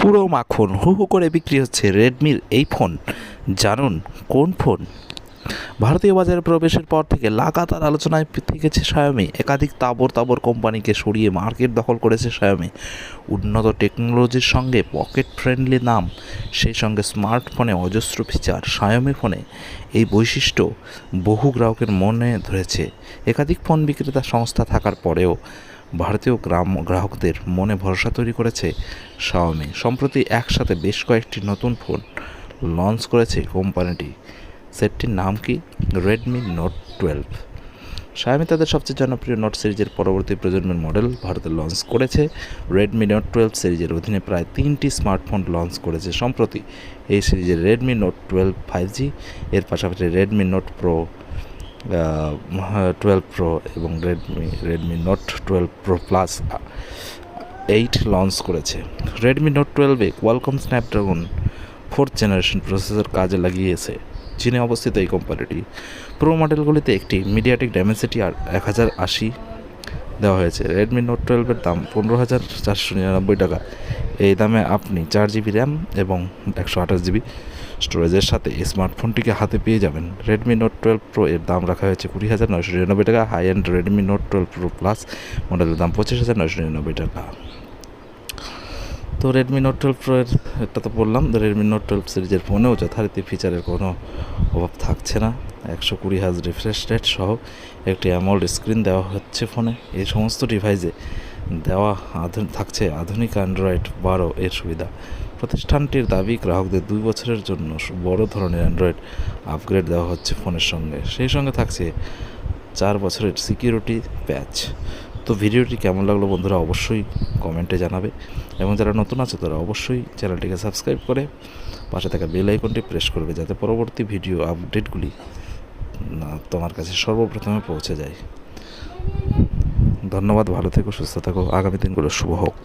পুরো মাখন হু হু করে বিক্রি হচ্ছে রেডমির এই ফোন। জানুন কোন ফোন। ভারতীয় বাজারে প্রবেশের পর থেকে লাগাতার আলোচনায় থেকেছে শাওমি। একাধিক তাবর কোম্পানিকে সরিয়ে মার্কেট দখল করেছে শাওমি। উন্নত টেকনোলজির সঙ্গে পকেট ফ্রেন্ডলি দাম, সেই সঙ্গে স্মার্টফোনে অজস্র ফিচার। শাওমি ফোনে এই বৈশিষ্ট্য বহু গ্রাহকের মনে ধরেছে। একাধিক ফোন বিক্রেতা সংস্থা থাকার পরেও ভারতীয় গ্রাহকদের মনে ভরসা তৈরি করেছে শাওমি। সম্প্রতি একসাথে বেশ কয়েকটি নতুন ফোন লঞ্চ করেছে কোম্পানিটি। সেটটির নাম কি? Redmi Note 12। শাওমি তাদের সবচেয়ে জনপ্রিয় নোট সিরিজের পরবর্তী প্রজন্মের মডেল ভারতে লঞ্চ করেছে। রেডমি নোট 12 সিরিজের অধীনে প্রায় 3টি স্মার্টফোন লঞ্চ করেছে সম্প্রতি। এই সিরিজের রেডমি নোট 12 5G, এর পাশাপাশি রেডমি নোট প্রো 12 প্রো এবং Redmi Note 12 Pro Plus 8 launch করেছে। রেডমি নোট 12-এ Qualcomm Snapdragon 4th generation processor কাজে লাগিয়েছে চীনে অবস্থিত এই কোম্পানিটি। প্রো মডেলগুলিতে একটি মিডিয়াটেক ডাইমেনসিটি 1080 দেওয়া হয়েছে। রেডমি নোট 12-এর দাম 15,499 টাকা। এই দামে আপনি 4GB র্যাম এবং 128GB স্টোরেজের সাথে এই স্মার্টফোনটিকে হাতে পেয়ে যাবেন। রেডমি নোট 12 প্রো এর দাম রাখা হয়েছে 20,999 টাকা। High end Redmi Note 12 Pro Plus মডেলের দাম 25,999 টাকা। তো রেডমি নোট 12 প্রো এর এটা তো বললাম। রেডমি নোট 12 সিরিজের ফোনেও যথারীতি ফিচারের কোনো অভাব থাকছে না। 120 হার্জ রিফ্রেশ রেট সহ একটি অ্যামোলেড স্ক্রিন দেওয়া হচ্ছে ফোনে। এই সমস্ত ডিভাইসে দেওয়া থাকছে আধুনিক অ্যান্ড্রয়েড 12 এর সুবিধা। প্রতিষ্ঠানটির দাবি, গ্রাহকদের 2 বছরের জন্য বড় ধরনের অ্যান্ড্রয়েড আপগ্রেড দেওয়া হচ্ছে ফোনের সঙ্গে। সেই সঙ্গে থাকছে 4 বছরের সিকিউরিটি প্যাচ। তো ভিডিওটি কেমন লাগলো বন্ধুরা অবশ্যই কমেন্টে জানাবে, এবং যারা নতুন আছে তারা অবশ্যই চ্যানেলটিকে সাবস্ক্রাইব করে পাশে থাকা বেল আইকনটি প্রেস করবে, যাতে পরবর্তী ভিডিও আপডেটগুলি তোমার কাছে সর্বপ্রথমে পৌঁছে যায়। ধন্যবাদ, ভালো থেকো, সুস্থ থাকো, আগামী দিনগুলো শুভ হোক।